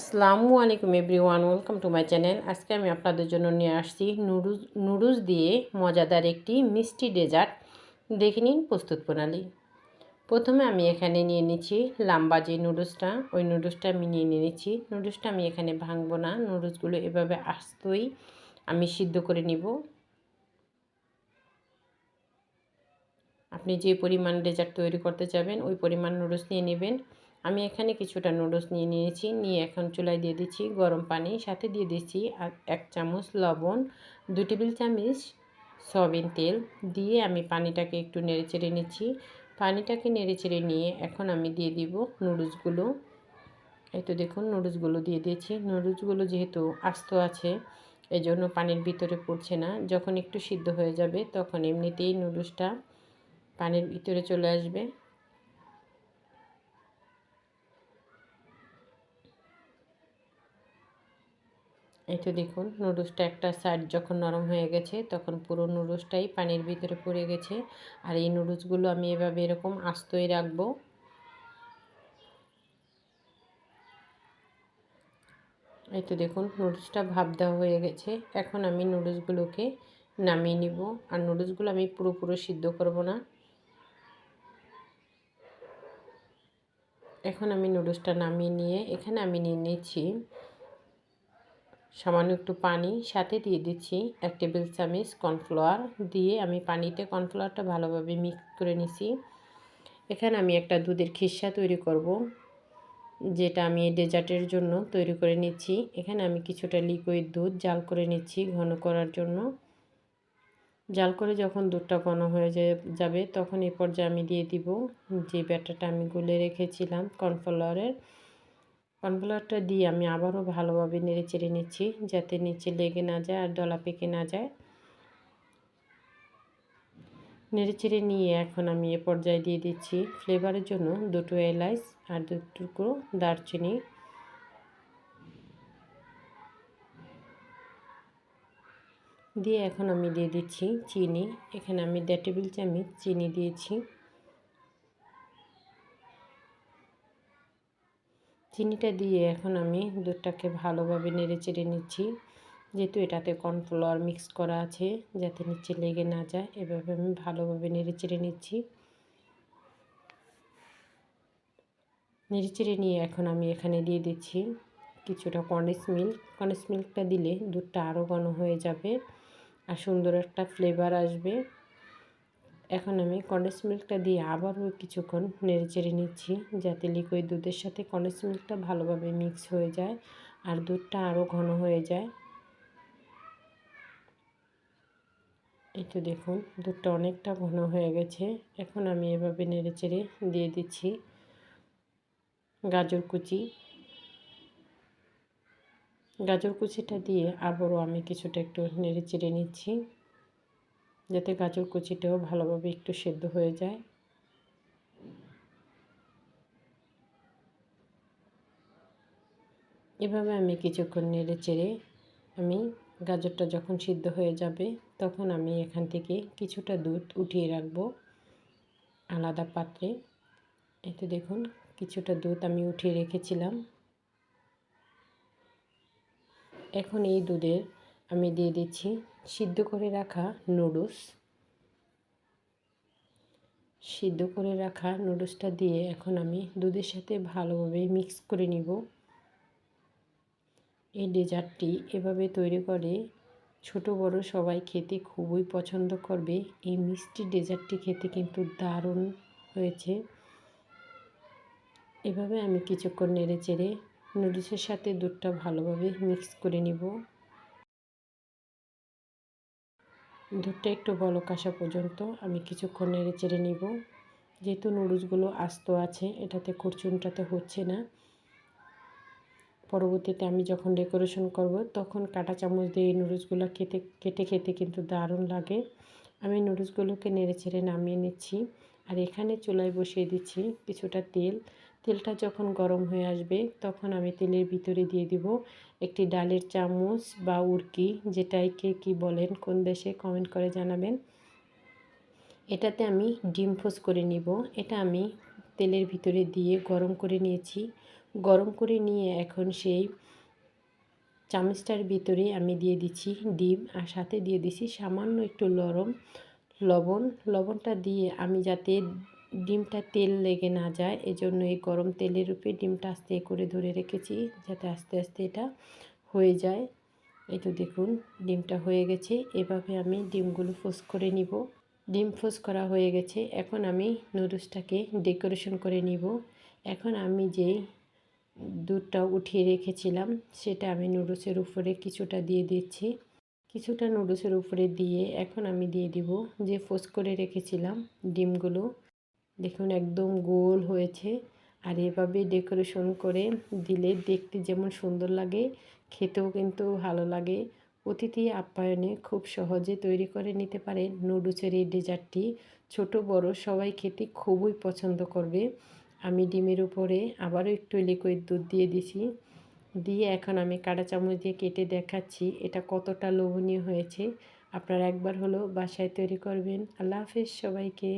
আসসালামু আলাইকুম everyone, welcome to my channel. আজকে আমি আপনাদের জন্য নিয়ে আসছি নুডলস দিয়ে মজাদার একটি মিষ্টি ডেজার্ট। দেখে নিন প্রস্তুত প্রণালী। প্রথমে আমি এখানে নিয়ে নিচ্ছি লাম্বা যে নুডলসটা, ওই নুডলসটা আমি নিয়ে নিচ্ছি। নুডলসটা আমি এখানে ভাঙবো না, নুডলসগুলো এভাবে আস্তই আমি সিদ্ধ করে নিব। আপনি যে পরিমাণ ডেজার্ট তৈরি করতে চাবেন ওই পরিমাণ নুডলস নিয়ে নেবেন। আমি এখানে কিছুটা নুডলস নিয়ে নিয়েছি, নিয়ে এখন চুলায় দিয়ে দিচ্ছি গরম পানি, সাথে দিয়ে দিচ্ছি 1 চামচ লবণ, 2 টেবিল চামচ সয়াবিন তেল দিয়ে আমি পানিটাকে একটু নেড়েচেড়ে নিচ্ছি। পানিটাকে নেড়েচেড়ে নিয়ে এখন আমি দিয়ে দিব নুডলসগুলো। এই তো দেখুন নুডলসগুলো দিয়ে দিয়েছি। নুডলসগুলো যেহেতু আস্ত আছে এই জন্য পানির ভিতরে পড়ছে না। যখন একটু সিদ্ধ হয়ে যাবে তখন এমনিতেই নুডলসটা পানির ভিতরে চলে আসবে। এই তো দেখুন নুডলসটা একটা সাইড যখন নরম হয়ে গেছে তখন পুরো নুডলসটাই পানির ভিতরে পড়ে গেছে। আর এই নুডলসগুলো আমি এভাবে এরকম আস্তই রাখবো। এই তো দেখুন নুডলসটা ভাপ দেওয়া হয়ে গেছে। এখন আমি নুডলসগুলোকে নামিয়ে নিব। আর নুডলসগুলো আমি পুরোপুরি সিদ্ধ করব না। এখন আমি নুডলসটা নামিয়ে নিয়ে এখানে আমি নিয়ে নিচ্ছি সামান্য একটু পানি, সাথে দিয়ে দিচ্ছি 1 টেবিল চামচ কর্নফ্লাওয়ার। দিয়ে আমি পানিতে কর্নফ্লাওয়ারটা ভালোভাবে মিক্স করে নিছি। এখানে আমি একটা দুধের খিরসা তৈরি করব, যেটা আমি ডেজার্টের জন্য তৈরি করে নিচ্ছি। এখানে আমি কিছুটা লিকুইড দুধ জাল করে নিচ্ছি ঘন করার জন্য। জাল করে যখন দুধটা ঘন হয়ে যাবে তখন এই পর্যায়ে আমি দিয়ে দিব যে ব্যাটারটা আমি গুলে রেখেছিলাম কর্নফ্লাওয়ারটা দিয়ে আমি আবারও ভালোভাবে নেড়েচেড়ে নিচ্ছি যাতে নিচে লেগে না যায় আর দলা পেকে না যায়। নেড়েচেড়ে নিয়ে এখন আমি এ পর্যায়ে দিয়ে দিচ্ছি ফ্লেভারের জন্য 2 এলাচ আর 2 টুকরো দারচিনি। দিয়ে এখন আমি দিয়ে দিচ্ছি চিনি। এখানে আমি 1.5 টেবিল চামচ চিনি দিয়েছি। চিনিটা দিয়ে এখন আমি দুধটাকে ভালোভাবে নেড়েচেড়ে নিচ্ছি, যেহেতু এটাতে কর্নফ্লাওয়ার মিক্স করা আছে যাতে নিচে লেগে না যায়। এভাবে আমি ভালোভাবে নেড়েচেড়ে নিচ্ছি। নেড়েচেড়ে নিয়ে এখন আমি এখানে দিয়ে দিচ্ছি কিছুটা কন্ডেন্স মিল্কটা দিলে দুধটা আরও ঘন হয়ে যাবে আর সুন্দর একটা ফ্লেভার আসবে। এখন আমি কন্ডেন্স মিল্কটা দিয়ে আবারও কিছুক্ষণ নেড়েচেড়ে নিচ্ছি যাতে লিকুইড দুধের সাথে কন্ডেন্স মিল্কটা ভালোভাবে মিক্স হয়ে যায় আর দুধটা আরও ঘন হয়ে যায়। এই তো দেখুন দুধটা অনেকটা ঘন হয়ে গেছে। এখন আমি এভাবে নেড়েচেড়ে দিয়ে দিচ্ছি গাজর কুচিটা দিয়ে আবারও আমি কিছুটা একটু নেড়েচেড়ে নিচ্ছি যাতে গাজর কুচিটাও ভালোভাবে একটু সেদ্ধ হয়ে যায়। এভাবে আমি কিছুক্ষণ নেড়েচেড়ে আমি গাজরটা যখন সিদ্ধ হয়ে যাবে তখন আমি এখান থেকে কিছুটা দুধ উঠিয়ে রাখবো আলাদা পাত্রে। এতে দেখুন কিছুটা দুধ আমি উঠিয়ে রেখেছিলাম। এখন এই দুধের আমি দিয়ে দিচ্ছি সিদ্ধ করে রাখা নুডলসটা দিয়ে এখন আমি দুধের সাথে ভালোভাবে মিক্স করে নিব। এই ডেজার্টটি এভাবে তৈরি করে ছোট বড় সবাই খেতে খুবই পছন্দ করবে। এই মিষ্টি ডেজার্টটি খেতে কিন্তু দারুণ হয়েছে। এভাবে আমি কিছুক্ষণ নেড়েচেড়ে নুডলসের সাথে দুধটা ভালোভাবে মিক্স করে নিব। দুধটা একটু বলক আসা পর্যন্ত আমি কিছুক্ষণ নেড়েচেড়ে নিব। যেহেতু নুডলসগুলো আস্ত আছে এটাতে খুরচুনটাতে হচ্ছে না। পরবর্তীতে আমি যখন ডেকোরেশন করব তখন কাঁটা চামচ দিয়ে এই নুডলসগুলো কেটে খেতে কিন্তু দারুণ লাগে। আমি নুডলসগুলোকে নেড়েচেড়ে নামিয়ে নিচ্ছি আর এখানে চুলায় বসিয়ে দিচ্ছি কিছুটা তেলটা যখন গরম হয়ে আসবে তখন আমি তেলের ভিতরে দিয়ে দিব একটি ডালের চামচ বা উড়কি, যেটাই কে কী বলেন কোন দেশে কমেন্ট করে জানাবেন। এটাতে আমি ডিম পোচ করে নিব। এটা আমি তেলের ভিতরে দিয়ে গরম করে নিয়েছি। গরম করে নিয়ে এখন সেই চামচটার ভিতরে আমি দিয়ে দিচ্ছি ডিম, আর সাথে দিয়ে দিচ্ছি সামান্য একটু লবণ। লবণটা দিয়ে আমি যাতে ডিমটা তেল লেগে না যায়, এজন্য এই গরম তেলের উপরে ডিমটা আস্তে করে ধরে রেখেছি যাতে আস্তে আস্তে এটা হয়ে যায়। এই তো দেখুন ডিমটা হয়ে গেছে। এভাবে আমি ডিমগুলো ফোস করে নিব। ডিম ফোস করা হয়ে গেছে। এখন আমি নুডলসটাকে ডেকোরেশন করে নিব। এখন আমি যেই দুধটা উঠিয়ে রেখেছিলাম সেটা আমি নুডলসের উপরে কিছুটা দিয়ে দিচ্ছি। কিছুটা নুডলসের উপরে দিয়ে এখন আমি দিয়ে দিব যে ফোস করে রেখেছিলাম ডিমগুলো। দেখুন একদম গোল হয়েছে। আর এভাবে ডেকোরেশন করে দিলে দেখতে যেমন সুন্দর লাগে, খেতেও কিন্তু ভালো লাগে। অতিথি আপ্যায়নে খুব সহজে তৈরি করে নিতে পারেন নুডলসের এই ডেজার্টটি। ছোট বড় সবাই খেতে খুবই পছন্দ করবে। আমি ডিমের উপরে আবারও একটু লিকুইড দুধ দিয়ে দিছি। দিয়ে এখন আমি কাঁটা চামচ দিয়ে কেটে দেখাচ্ছি এটা কতটা লোভনীয় হয়েছে। আপনারা একবার হলো বাসায় তৈরি করবেন। আল্লাহ হাফেজ সবাইকে।